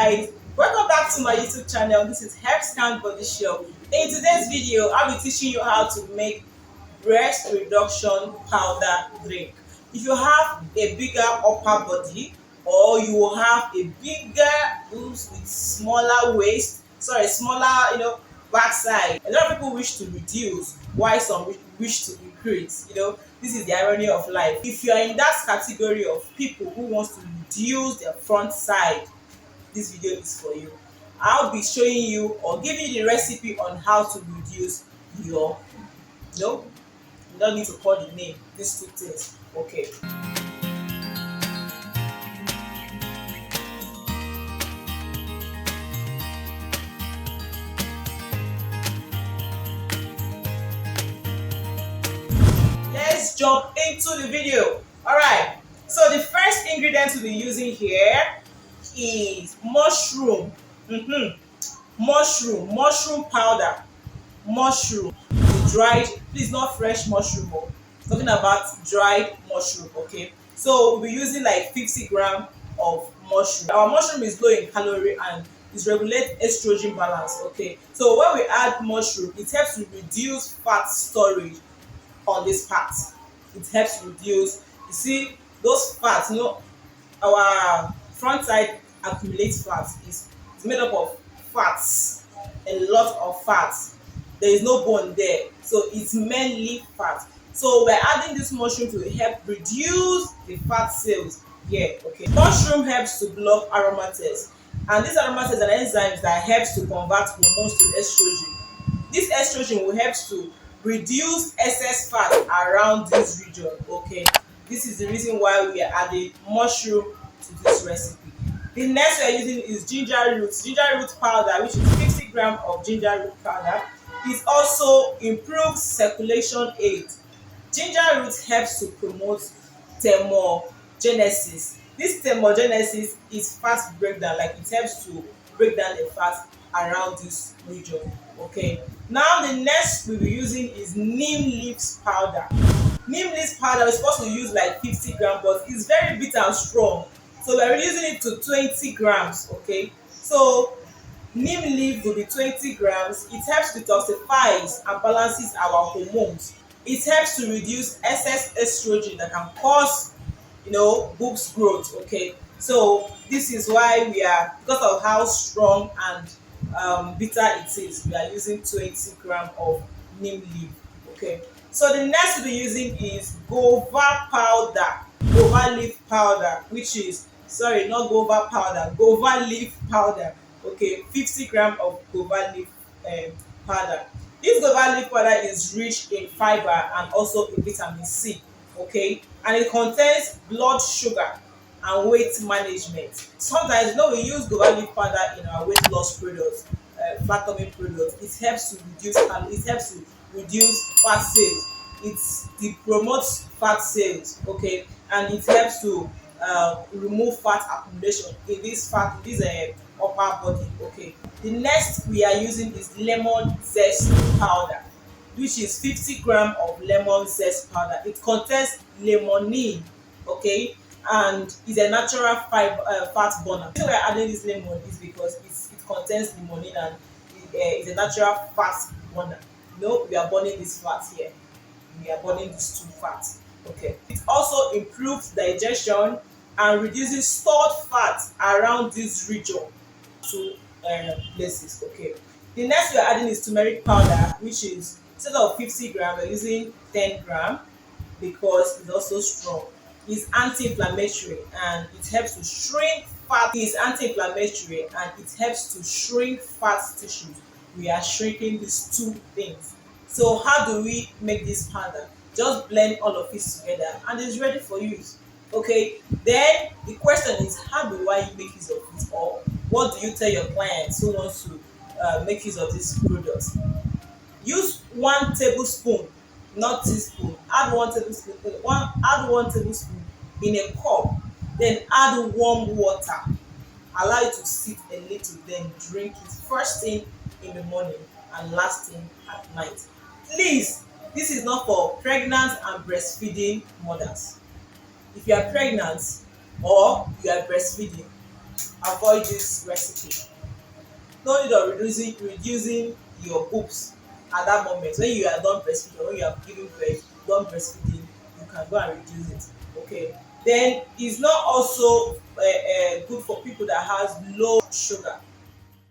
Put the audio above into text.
guys, welcome back to my YouTube channel. This is Herbal Body Show. In today's video, I'll be teaching you how to make breast reduction powder drink. If you have a bigger upper body or you will have a bigger boobs with smaller waist, smaller backside. A lot of people wish to reduce, while some wish to increase. This is the irony of life. If you are in that category of people who wants to reduce their front side, this video is for you. I'll be showing you or giving you the recipe on how to reduce your, you don't need to call the name, these two things. Okay. Let's jump into the video. All right. So the first ingredient we'll be using here is mushroom. Mushroom powder. Mushroom, dried, please not fresh mushroom. Talking about dried mushroom. Okay. So we'll be using like 50 grams of mushroom. Our mushroom is low in calorie and it regulates estrogen balance. Okay. So when we add mushroom, it helps to reduce fat storage on this part. It helps reduce, you see, those fats, our front side accumulates fat. It's made up of fats, a lot of fats. There is no bone there, so it's mainly fat. So we're adding this mushroom to help reduce the fat cells here. Okay. Mushroom helps to block aromatase, and these aromatase are enzymes that helps to convert hormones to estrogen. This estrogen will help to reduce excess fat around this region. Okay, this is the reason why we are adding mushroom to this recipe. The next we are using is ginger root powder, which is 50 grams of ginger root powder. It also improves circulation aid. Ginger root helps to promote thermogenesis. This thermogenesis is fat breakdown, like it helps to break down the fat around this region. Okay. Now the next we'll be using is neem leaves powder. Neem leaves powder is supposed to use like 50 grams, but it's very bitter and strong. So we're reducing it to 20 grams. Okay. So neem leaf will be 20 grams. It helps detoxifies and balances our hormones. It helps to reduce excess estrogen that can cause, boobs growth. Okay. So this is why we are, because of how strong and bitter it is, we are using 20 grams of neem leaf. Okay. So the next we'll be using is guava powder, guava leaf powder, which is, sorry, not guava powder, guava leaf powder. Okay, 50 grams of guava leaf powder. This guava leaf powder is rich in fiber and also in vitamin C. Okay, and it contains blood sugar and weight management. Sometimes, we use guava leaf powder in our weight loss products, fat tummy products. It helps to reduce fat cells. It promotes fat cells. Okay, and it helps to remove fat accumulation in this upper body. Okay. The next we are using is lemon zest powder, which is 50 grams of lemon zest powder. It contains limonene. Okay, and is a natural fat burner. The reason we are adding this lemon is because it contains limonene and it's a natural fat burner. We are burning this fat here. We are burning these two fats. Okay. It also improves digestion and reduces stored fat around this region to places. Okay. The next we are adding is turmeric powder, which is, instead of 50 grams, we're using 10 grams because it's also strong. It's anti-inflammatory and it helps to shrink fat. It's anti-inflammatory and it helps to shrink fat tissues. We are shrinking these two things. So how do we make this powder? Just blend all of it together and it's ready for use. Okay, then the question is, how do I make use of it, or what do you tell your clients who wants to make use of this product? Use 1 tablespoon, not teaspoon. Add 1 tablespoon. Add 1 tablespoon in a cup. Then add warm water. Allow it to sit a little. Then drink it first thing in the morning and last thing at night. Please, this is not for pregnant and breastfeeding mothers. If you are pregnant or you are breastfeeding, avoid this recipe. No need of reducing your boobs at that moment when you are done breastfeeding, when you are giving birth, done breastfeeding, you can go and reduce it. Okay, then it's not also good for people that has low sugar.